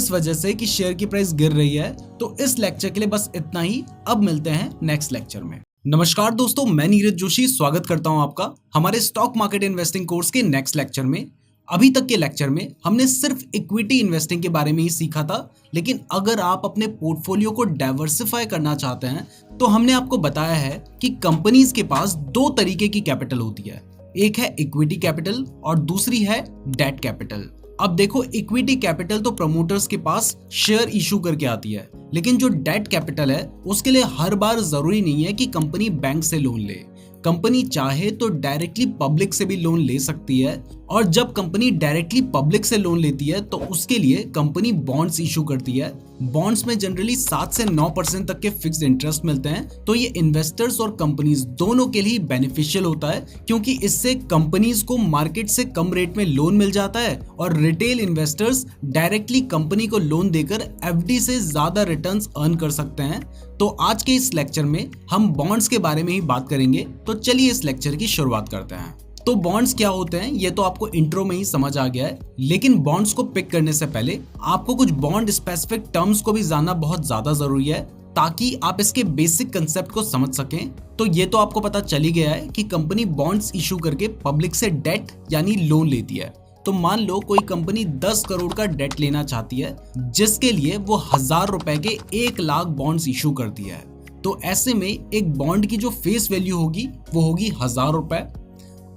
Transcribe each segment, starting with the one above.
इस वजह से कि शेयर की प्राइस गिर रही है। तो इस लेक्चर के लिए बस इतना ही। अब मिलते हैं नेक्स्ट लेक्चर में। नमस्कार दोस्तों, मैं नीरज जोशी स्वागत करता हूं आपका हमारे स्टॉक मार्केट इन्वेस्टिंग कोर्स के नेक्स्ट लेक्चर में। अभी तक के लेक्चर में हमने सिर्फ इक्विटी इन्वेस्टिंग के बारे में ही सीखा था, लेकिन अगर आप अपने पोर्टफोलियो को डाइवर्सिफाई करना चाहते हैं तो हमने आपको बताया है कि कंपनीज के पास दो तरीके की कैपिटल होती है। एक है इक्विटी कैपिटल और दूसरी है डेट कैपिटल। अब देखो, इक्विटी कैपिटल तो प्रमोटर्स के पास शेयर इशू करके आती है, लेकिन जो डेट कैपिटल है उसके लिए हर बार जरूरी नहीं है कि कंपनी बैंक से लोन ले। कंपनी चाहे तो डायरेक्टली पब्लिक से भी लोन ले सकती है, और जब कंपनी डायरेक्टली पब्लिक से लोन लेती है तो उसके लिए कंपनी बॉन्ड्स इशू करती है। बॉन्ड्स में जनरली 7 से 9% तक के फिक्स्ड इंटरेस्ट मिलते हैं। तो ये इन्वेस्टर्स और कंपनीज दोनों के लिए बेनिफिशियल होता है, क्योंकि इससे कंपनीज को मार्केट से कम रेट में लोन मिल जाता है और रिटेल इन्वेस्टर्स डायरेक्टली कंपनी को लोन देकर एफडी से ज्यादा रिटर्न्स अर्न कर सकते हैं। तो आज के इस लेक्चर में हम बॉन्ड्स के बारे में ही बात करेंगे। तो चलिए इस लेक्चर की शुरुआत करते हैं। तो बॉन्ड्स क्या होते हैं ये तो आपको इंट्रो में ही समझ आ गया है, लेकिन बॉन्ड्स को पिक करने से पहले आपको कुछ बॉन्ड स्पेसिफिक टर्म्स को भी जानना बहुत ज्यादा जरूरी है, ताकि आप इसके बेसिक कंसेप्ट को समझ सकें। तो ये तो आपको पता चल ही गया है कि कंपनी बॉन्ड्स इशू करके पब्लिक से डेट यानी लोन लेती है। तो मान लो कोई कंपनी 10 करोड़ का डेट लेना चाहती है, जिसके लिए वो 1000 रुपए के 1 लाख बॉन्ड्स इशू करती है। तो ऐसे में एक बॉन्ड की जो फेस वैल्यू होगी वो होगी 1000 रुपए।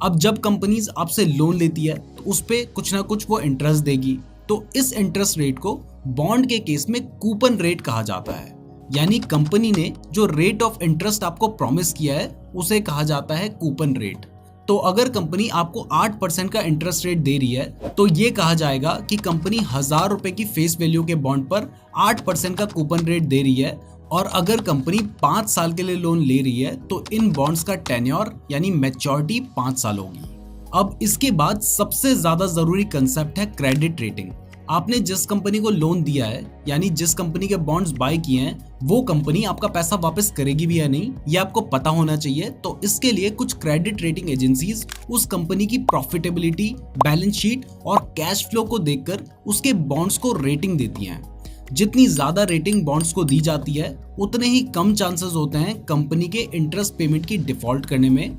अब जब कंपनीज आपसे लोन लेती है तो उस पे कुछ ना कुछ वो इंटरेस्ट देगी। तो इस इंटरेस्ट रेट को बॉन्ड के केस में कूपन रेट कहा जाता है, यानी कंपनी ने जो रेट ऑफ इंटरेस्ट आपको प्रॉमिस किया है उसे कहा जाता है कूपन रेट। तो अगर कंपनी आपको 8% का इंटरेस्ट रेट दे रही है तो ये कहा जाएगा कि कंपनी 1000 रुपए की फेस वैल्यू के बॉन्ड पर 8% का कूपन रेट दे रही है। और अगर कंपनी 5 साल के लिए लोन ले रही है तो इन बॉन्ड्स का टेन्योर यानी मैच्योरिटी 5 साल होगी। अब इसके बाद सबसे ज्यादा जरूरी कंसेप्ट है क्रेडिट रेटिंग। आपने जिस कंपनी को लोन दिया है, यानी जिस कंपनी के बॉन्ड्स बाय किए हैं, वो कंपनी आपका पैसा वापस करेगी भी या नहीं ये आपको पता होना चाहिए। तो इसके लिए कुछ क्रेडिट रेटिंग एजेंसीज उस कंपनी की प्रॉफिटेबिलिटी, बैलेंस शीट और कैश फ्लो को देखकर उसके बॉन्ड्स को रेटिंग देती हैं। जितनी ज्यादा रेटिंग बॉन्ड्स को दी जाती है उतने ही कम चांसेस होते हैं कंपनी के इंटरेस्ट पेमेंट की डिफॉल्ट करने में।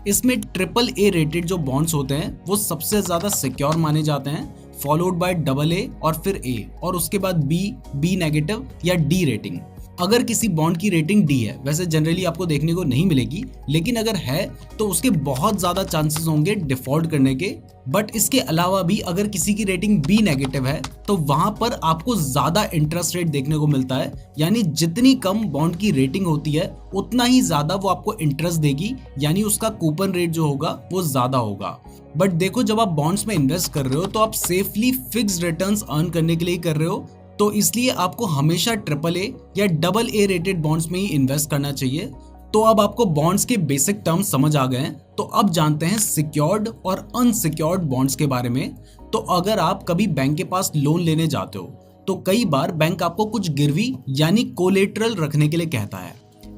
इसमें AAA रेटेड जो बॉन्ड्स होते हैं वो सबसे ज्यादा सिक्योर माने जाते हैं, फॉलोड बाय AA और फिर A, और उसके बाद B नेगेटिव या D रेटिंग। अगर किसी बॉन्ड की रेटिंग D है, वैसे जनरली आपको देखने को नहीं मिलेगी, लेकिन अगर है तो उसके बहुत ज्यादा चांसेस होंगे डिफॉल्ट करने के। बट इसके अलावा भी अगर किसी की रेटिंग B नेगेटिव है तो वहां पर आपको ज्यादा इंटरेस्ट रेट देखने को मिलता है, यानी जितनी कम बॉन्ड की रेटिंग होती है उतना ही ज्यादा वो आपको इंटरेस्ट देगी, यानी उसका कूपन रेट जो होगा वो ज्यादा होगा। बट देखो, जब आप बॉन्ड्स में इन्वेस्ट कर रहे हो तो आप सेफली फिक्स्ड रिटर्न्स अर्न करने के लिए कर रहे हो, तो इसलिए आपको हमेशा AAA या AA रेटेड बॉन्ड्स में ही इन्वेस्ट करना चाहिए। तो अब आपको बॉन्ड्स के बेसिक टर्म्स समझ आ गए हैं, तो अब जानते हैं सिक्योर्ड और अनसिक्योर्ड बॉन्ड्स के बारे में। तो अगर आप कभी बैंक के पास लोन लेने जाते हो तो कई बार बैंक आपको कुछ गिरवी यानी कोलेटरल रखने के लिए कहता है।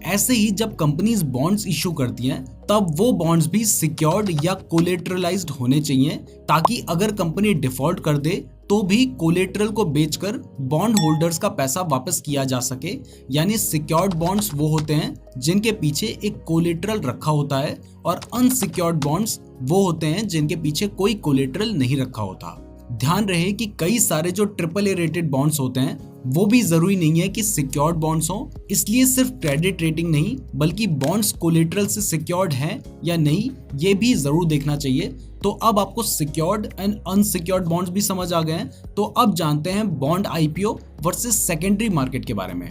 ऐसे ही जब कंपनीज बॉन्ड्स इशू करती हैं तब वो बॉन्ड्स भी सिक्योर्ड या कोलेटरलाइज्ड होने चाहिए, ताकि अगर कंपनी डिफॉल्ट कर दे तो भी कोलेटरल को बेचकर बॉन्ड होल्डर्स का पैसा वापस किया जा सके। यानी सिक्योर्ड बॉन्ड्स वो होते हैं जिनके पीछे एक कोलेटरल रखा होता है, और अनसिक्योर्ड बॉन्ड्स वो होते हैं जिनके पीछे कोई कोलेटरल नहीं रखा होता। ध्यान रहे कि कई सारे जो AAA रेटेड बॉन्ड्स होते हैं वो भी जरूरी नहीं है कि सिक्योर्ड बॉन्ड्स हो, इसलिए सिर्फ क्रेडिट रेटिंग नहीं बल्कि बॉन्ड्स कोलेटरल से सिक्योर्ड हैं या नहीं ये भी जरूर देखना चाहिए। तो अब आपको सिक्योर्ड एंड अनसिक्योर्ड बॉन्ड्स भी समझ आ गए हैं। तो अब जानते हैं bond IPO versus secondary market के बारे में।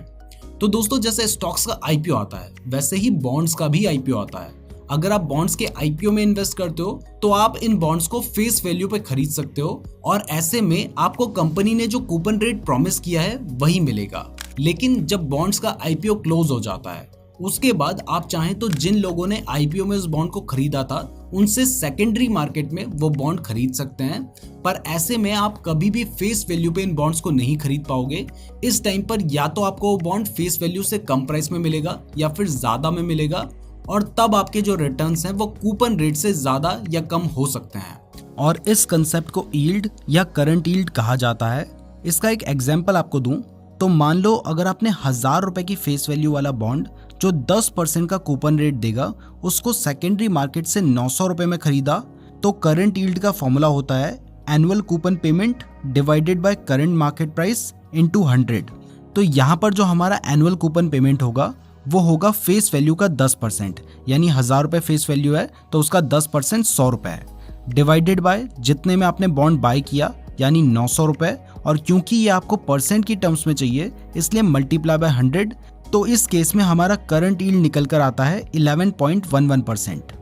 तो दोस्तों, जैसे स्टॉक्स का IPO आता है वैसे ही बॉन्ड्स का भी IPO आता है। अगर आप बॉन्ड्स के IPO में इन्वेस्ट करते हो तो आप इन बॉन्ड्स को फेस वैल्यू पे खरीद सकते हो, और ऐसे में आपको कंपनी ने जो कूपन रेट प्रॉमिस किया है वही मिलेगा। लेकिन जब बॉन्ड्स का IPO क्लोज हो जाता है उसके बाद आप चाहें तो जिन लोगों ने IPO में उस बॉन्ड को खरीदा था उनसे सेकेंडरी मार्केट में वो बॉन्ड खरीद सकते हैं। पर ऐसे में आप कभी भी फेस वैल्यू पे इन बॉन्ड्स को नहीं खरीद पाओगे। इस टाइम पर या तो आपको वो बॉन्ड फेस वैल्यू से कम प्राइस में मिलेगा या फिर ज्यादा में मिलेगा, और तब आपके जो रिटर्न्स हैं वो कूपन रेट से ज्यादा या कम हो सकते हैं। और इस कंसेप्ट को यील्ड या करंट यील्ड कहा जाता है। इसका एक एग्जाम्पल आपको दूं तो मान लो अगर आपने 1000 रुपए की फेस वैल्यू वाला बॉन्ड जो 10% का कूपन रेट देगा उसको सेकेंडरी मार्केट से 900 रुपए में खरीदा, तो करंट यील्ड का फॉर्मूला होता है annual coupon payment divided by current market price into 100। तो यहाँ पर जो हमारा एनुअल कूपन पेमेंट होगा वो होगा फेस वैल्यू का 10%, यानी 1000 रुपए फेस वैल्यू है तो उसका 10% 100 रुपए है, डिवाइडेड बाय जितने में आपने बॉन्ड बाय किया यानी 900 रुपए, और क्योंकि ये आपको परसेंट की टर्म्स में चाहिए इसलिए मल्टीप्लाई बाय 100। तो इस केस में हमारा करंट यील्ड निकल कर आता है 11.11%।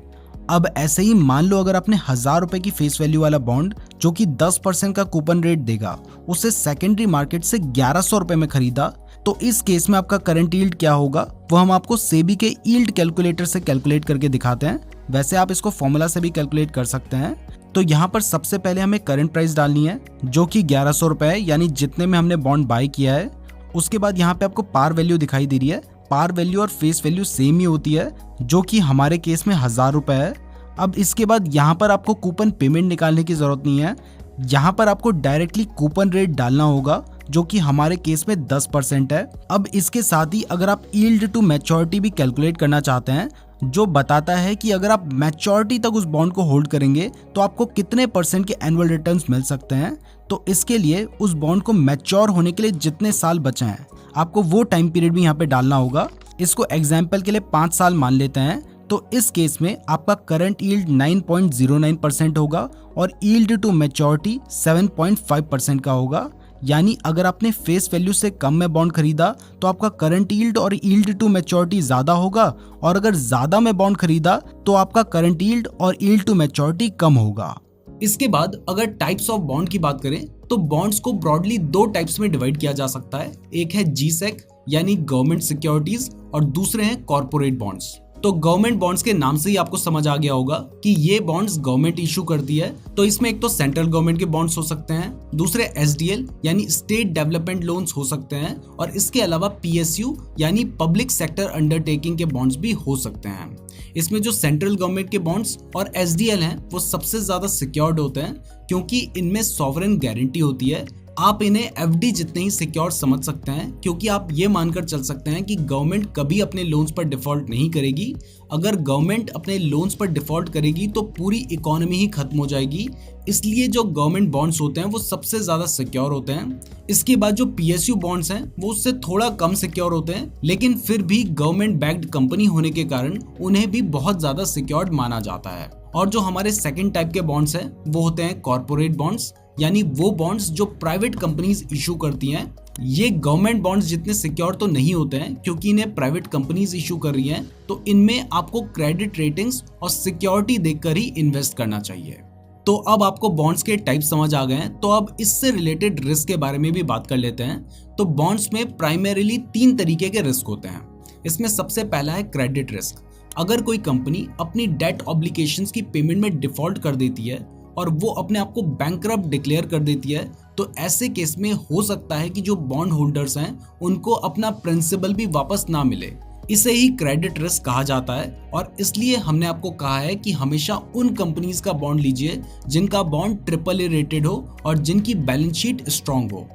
अब ऐसे ही मान लो अगर आपने 1000 रुपए की फेस वैल्यू वाला बॉन्ड जो कि 10% का कूपन रेट देगा उसे सेकेंडरी मार्केट से 1100 रुपए में खरीदा, तो इस केस में आपका करंट यील्ड क्या होगा वो हम आपको सेबी के यील्ड कैलकुलेटर से कैलकुलेट करके दिखाते हैं। वैसे आप इसको फॉर्मूला से भी कैलकुलेट कर सकते हैं। तो यहाँ पर सबसे पहले हमें करंट प्राइस डालनी है जो कि 1100 रुपए है, यानी जितने में हमने बॉन्ड बाय किया है। उसके बाद यहाँ पे आपको पार वैल्यू दिखाई दे रही है, पार वैल्यू और फेस वैल्यू सेम ही होती है जो कि हमारे केस में 1000 रुपए है। अब इसके बाद यहाँ पर आपको कूपन पेमेंट निकालने की जरूरत नहीं है, यहाँ पर आपको डायरेक्टली कूपन रेट डालना होगा जो कि हमारे केस में 10% है। अब इसके साथ ही अगर आप यील्ड टू मैच्योरिटी भी कैलकुलेट करना चाहते हैं जो बताता है कि अगर आप मैच्योरिटी तक उस बॉन्ड को होल्ड करेंगे तो आपको कितने परसेंट के एनुअल रिटर्न्स मिल सकते हैं, तो इसके लिए उस बॉन्ड को मैच्योर होने के लिए जितने साल बचे हैं आपको वो टाइम पीरियड भी यहाँ पे डालना होगा। इसको एग्जाम्पल के लिए 5 साल मान लेते हैं, तो इस केस में आपका करंट यील्ड 9.09% होगा और यील्ड टू मैच्योरिटी 7.5% का होगा। यानी अगर आपने फेस वैल्यू से कम में बॉन्ड खरीदा तो आपका करंट यील्ड और यील्ड टू मैच्योरिटी ज्यादा होगा, और अगर ज्यादा में बॉन्ड खरीदा तो आपका करंट यील्ड और यील्ड टू मैच्योरिटी कम होगा। इसके बाद अगर टाइप्स ऑफ बॉन्ड की बात करें तो बॉन्ड्स को ब्रॉडली 2 टाइप्स में डिवाइड किया जा सकता है। एक है जीसेक यानी गवर्नमेंट सिक्योरिटीज और दूसरे हैं कॉर्पोरेट बॉन्ड्स। तो गवर्नमेंट बॉन्ड्स के नाम से ही आपको समझ आ गया होगा कि ये बॉन्ड्स गवर्नमेंट इशू करती है। तो इसमें एक तो सेंट्रल गवर्नमेंट के बॉन्ड्स हो सकते हैं, दूसरे एसडीएल यानी स्टेट डेवलपमेंट लोन्स हो सकते हैं, और इसके अलावा पीएसयू यानी पब्लिक सेक्टर अंडरटेकिंग के बॉन्ड्स भी हो सकते हैं। इसमें जो सेंट्रल गवर्नमेंट के बॉन्ड्स और एसडीएल हैं वो सबसे ज्यादा सिक्योर्ड होते हैं क्योंकि इनमें सॉवरेन गारंटी होती है। आप इन्हें एफडी जितने ही सिक्योर समझ सकते हैं क्योंकि आप ये मानकर चल सकते हैं कि गवर्नमेंट कभी अपने लोन्स पर डिफॉल्ट नहीं करेगी। अगर गवर्नमेंट अपने लोन्स पर डिफॉल्ट करेगी तो पूरी इकोनॉमी ही खत्म हो जाएगी, इसलिए जो गवर्नमेंट बॉन्ड्स होते हैं वो सबसे ज्यादा सिक्योर होते हैं। इसके बाद जो पीएसयू बॉन्ड्स हैं वो उससे थोड़ा कम सिक्योर होते हैं, लेकिन फिर भी गवर्नमेंट बैक्ड कंपनी होने के कारण उन्हें भी बहुत ज्यादा सिक्योर्ड माना जाता है। और जो हमारे सेकंड टाइप के बॉन्ड्स हैं वो होते हैं कॉर्पोरेट बॉन्ड्स, यानी वो बॉन्ड्स जो प्राइवेट कंपनीज इशू करती हैं। ये गवर्नमेंट बॉन्ड्स जितने सिक्योर तो नहीं होते हैं क्योंकि इन्हें प्राइवेट कंपनीज इशू कर रही हैं, तो इनमें आपको क्रेडिट रेटिंग्स और सिक्योरिटी देखकर ही इन्वेस्ट करना चाहिए। तो अब आपको बॉन्ड्स के टाइप समझ आ गए हैं, तो अब इससे रिलेटेड रिस्क के बारे में भी बात कर लेते हैं। तो बॉन्ड्स में प्राइमरीली 3 तरीके के रिस्क होते हैं। इसमें सबसे पहला है क्रेडिट रिस्क। अगर कोई कंपनी अपनी डेट ऑब्लिगेशंस की पेमेंट में डिफॉल्ट कर देती है और वो अपने आप को बैंकरप्ट डिक्लेयर कर देती है, तो ऐसे केस में हो सकता है कि जो बॉन्ड होल्डर्स हैं उनको अपना प्रिंसिपल भी वापस ना मिले। इसे ही क्रेडिट रिस्क कहा जाता है, और इसलिए हमने आपको कहा है कि हमेशा उन कंपनीज का बॉन्ड लीजिए जिनका बॉन्ड AAA रेटेड हो और जिनकी बैलेंस शीट स्ट्रांग हो।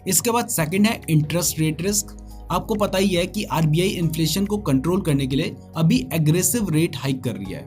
इसके बाद सेकंड है इंटरेस्ट रेट रिस्क। आपको पता ही है कि आरबीआई इन्फ्लेशन को कंट्रोल करने के लिए अभी एग्रेसिव रेट हाइक कर रही है,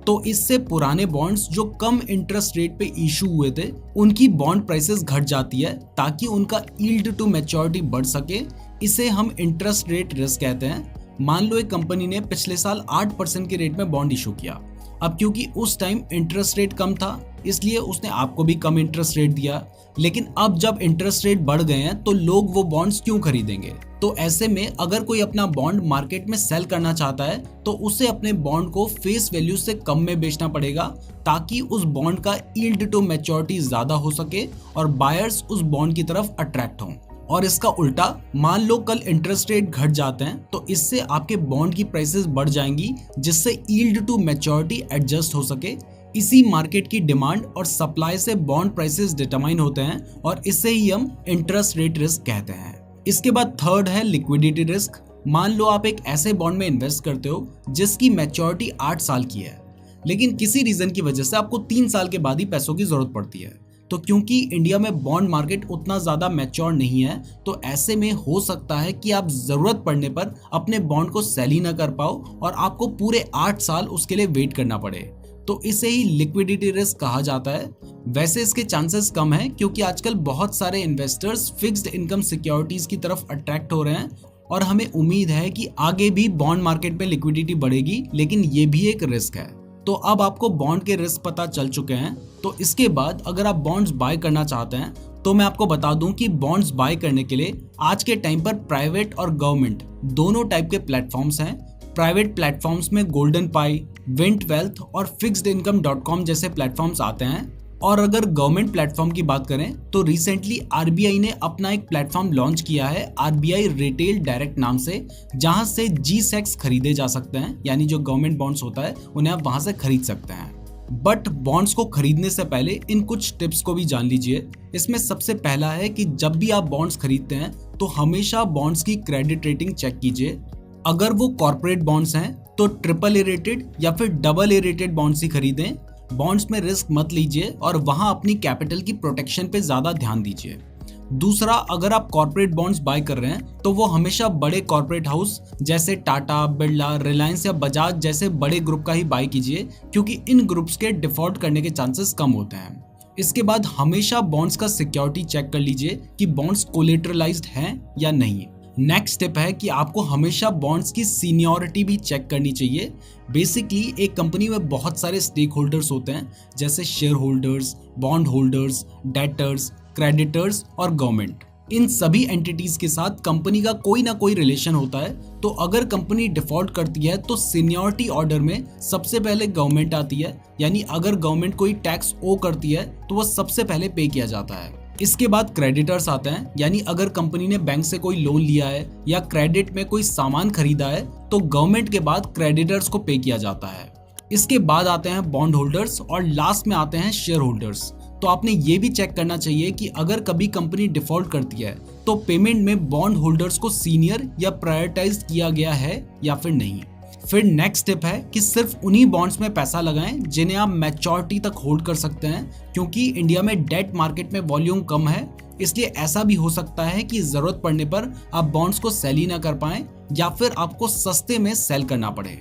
तो इससे पुराने बॉन्ड्स जो कम इंटरेस्ट रेट पे इशू हुए थे उनकी बॉन्ड प्राइसेस घट जाती है ताकि उनका यील्ड टू मैच्योरिटी बढ़ सके। इसे हम इंटरेस्ट रेट रिस्क कहते हैं। मान लो एक कंपनी ने पिछले साल 8% के रेट में बॉन्ड इशू किया। अब क्योंकि उस टाइम इंटरेस्ट रेट कम था इसलिए उसने आपको भी कम इंटरेस्ट रेट दिया, लेकिन अब जब इंटरेस्ट रेट बढ़ गए हैं तो लोग वो बॉन्ड्स क्यों खरीदेंगे। तो ऐसे में अगर कोई अपना बॉन्ड मार्केट में सेल करना चाहता है तो उसे अपने बॉन्ड को फेस वैल्यू से कम में बेचना पड़ेगा ताकि उस बॉन्ड का यील्ड टू मैच्योरिटी ज्यादा हो सके और बायर्स उस बॉन्ड की तरफ अट्रैक्ट हों। और इसका उल्टा, मान लो कल इंटरेस्ट रेट घट जाते हैं तो इससे आपके बॉन्ड की प्राइसेस बढ़ जाएंगी जिससे यील्ड टू मैच्योरिटी एडजस्ट हो सके। इसी मार्केट की डिमांड और सप्लाई से बॉन्ड प्राइसेस डिटरमाइन होते हैं और इसे ही हम इंटरेस्ट रेट रिस्क कहते हैं। इसके बाद थर्ड है लिक्विडिटी रिस्क। मान लो आप एक ऐसे बॉन्ड में इन्वेस्ट करते हो जिसकी मैच्योरिटी 8 साल की है, लेकिन किसी रीजन की वजह से आपको 3 साल के बाद ही पैसों की जरूरत पड़ती है। तो क्योंकि इंडिया में बॉन्ड मार्केट उतना ज़्यादा मैच्योर नहीं है, तो ऐसे में हो सकता है कि आप ज़रूरत पड़ने पर अपने बॉन्ड को सेल ही ना कर पाओ और आपको पूरे 8 साल उसके लिए वेट करना पड़े। तो इसे ही लिक्विडिटी रिस्क कहा जाता है। वैसे इसके चांसेस कम हैं क्योंकि आजकल बहुत सारे इन्वेस्टर्स फिक्स्ड इनकम सिक्योरिटीज की तरफ अट्रैक्ट हो रहे हैं और हमें उम्मीद है कि आगे भी बॉन्ड मार्केट में लिक्विडिटी बढ़ेगी, लेकिन ये भी एक रिस्क है। तो अब आपको बॉन्ड के रिस्क पता चल चुके हैं। तो इसके बाद अगर आप बॉन्ड्स बाय करना चाहते हैं तो मैं आपको बता दूं कि बॉन्ड्स बाय करने के लिए आज के टाइम पर प्राइवेट और गवर्नमेंट दोनों टाइप के प्लेटफॉर्म्स हैं। प्राइवेट प्लेटफॉर्म्स में गोल्डन पाई, विंट वेल्थ और fixedincome.com जैसे प्लेटफॉर्म्स आते हैं। और अगर गवर्नमेंट प्लेटफॉर्म की बात करें तो रिसेंटली आरबीआई ने अपना एक प्लेटफॉर्म लॉन्च किया है, आरबीआई रिटेल डायरेक्ट नाम से, जहां से G-Secs खरीदे जा सकते हैं, यानी जो गवर्नमेंट बॉन्ड्स होता है उन्हें आप वहां से खरीद सकते हैं। बट बॉन्ड्स को खरीदने से पहले इन कुछ टिप्स को भी जान लीजिए। इसमें सबसे पहला है कि जब भी आप बॉन्ड्स खरीदते हैं तो हमेशा बॉन्ड्स की क्रेडिट रेटिंग चेक कीजिए। अगर वो कॉर्पोरेट बॉन्ड्स हैं तो AAA रेटेड या फिर AA रेटेड बॉन्ड्स ही खरीदें। बॉन्ड्स में रिस्क मत लीजिए और वहां अपनी कैपिटल की प्रोटेक्शन पे ज्यादा ध्यान दीजिए। दूसरा, अगर आप कॉर्पोरेट बॉन्ड्स बाय कर रहे हैं तो वो हमेशा बड़े कॉर्पोरेट हाउस जैसे टाटा, बिरला, रिलायंस या बजाज जैसे बड़े ग्रुप का ही बाय कीजिए, क्योंकि इन ग्रुप्स के डिफॉल्ट करने के चांसेस कम होते हैं। इसके बाद हमेशा बॉन्ड्स का सिक्योरिटी चेक कर लीजिए कि बॉन्ड्स कोलेटरलाइज्ड हैं या नहीं। नेक्स्ट स्टेप है कि आपको हमेशा बॉन्ड्स की सीनियरिटी भी चेक करनी चाहिए। बेसिकली एक कंपनी में बहुत सारे स्टेक होल्डर्स होते हैं, जैसे share holders, bond holders, debtors, creditors और गवर्नमेंट। इन सभी एंटिटीज के साथ कंपनी का कोई ना कोई रिलेशन होता है। तो अगर कंपनी डिफॉल्ट करती है तो सीनियरिटी ऑर्डर में सबसे पहले गवर्नमेंट आती है, यानी अगर गवर्नमेंट कोई टैक्स ओ करती है तो वो सबसे पहले पे किया जाता है। इसके बाद क्रेडिटर्स आते हैं, यानी अगर कंपनी ने बैंक से कोई लोन लिया है या क्रेडिट में कोई सामान खरीदा है तो गवर्नमेंट के बाद क्रेडिटर्स को पे किया जाता है। इसके बाद आते हैं बॉन्ड होल्डर्स और लास्ट में आते हैं शेयर होल्डर्स। तो आपने ये भी चेक करना चाहिए कि अगर कभी कंपनी डिफॉल्ट करती है तो पेमेंट में बॉन्ड होल्डर्स को सीनियर या प्रायोरिटाइज किया गया है या फिर नहीं। फिर नेक्स्ट स्टेप है कि सिर्फ उन्हीं बॉन्ड्स में पैसा लगाएं जिन्हें आप मैच्योरिटी तक होल्ड कर सकते हैं, क्योंकि इंडिया में डेट मार्केट में वॉल्यूम कम है, इसलिए ऐसा भी हो सकता है कि जरूरत पड़ने पर आप बॉन्ड्स को सेल ही ना कर पाएं या फिर आपको सस्ते में सेल करना पड़े।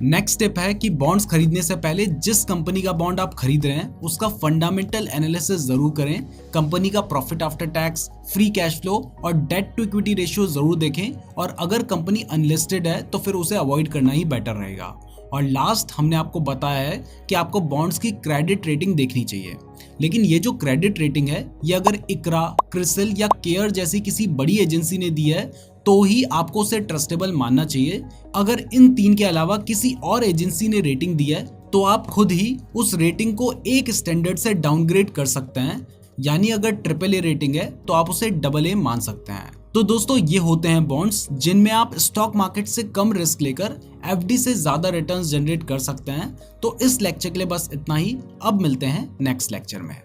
नेक्स्ट स्टेप है कि बॉन्ड्स खरीदने से पहले जिस कंपनी का बॉन्ड आप खरीद रहे हैं उसका फंडामेंटल एनालिसिस जरूर करें। कंपनी का profit after tax, free cash flow और डेट टू इक्विटी रेशियो जरूर देखें, और अगर कंपनी अनलिस्टेड है तो फिर उसे अवॉइड करना ही बेटर रहेगा। और लास्ट, हमने आपको बताया है कि आपको बॉन्ड्स की क्रेडिट रेटिंग देखनी चाहिए, लेकिन ये जो क्रेडिट रेटिंग है ये अगर इकरा, क्रिसिल या केयर जैसी किसी बड़ी एजेंसी ने दी है तो ही आपको उसे ट्रस्टेबल मानना चाहिए। अगर इन 3 के अलावा किसी और एजेंसी ने रेटिंग दी है तो आप खुद ही उस रेटिंग को एक स्टैंडर्ड से डाउनग्रेड कर सकते हैं, यानी अगर AAA रेटिंग है तो आप उसे AA मान सकते हैं। तो दोस्तों, ये होते हैं बॉन्ड्स जिनमें आप स्टॉक मार्केट से कम रिस्क लेकर FD से ज्यादा रिटर्न्स जनरेट कर सकते हैं। तो इस लेक्चर के लिए बस इतना ही। अब मिलते हैं नेक्स्ट लेक्चर में।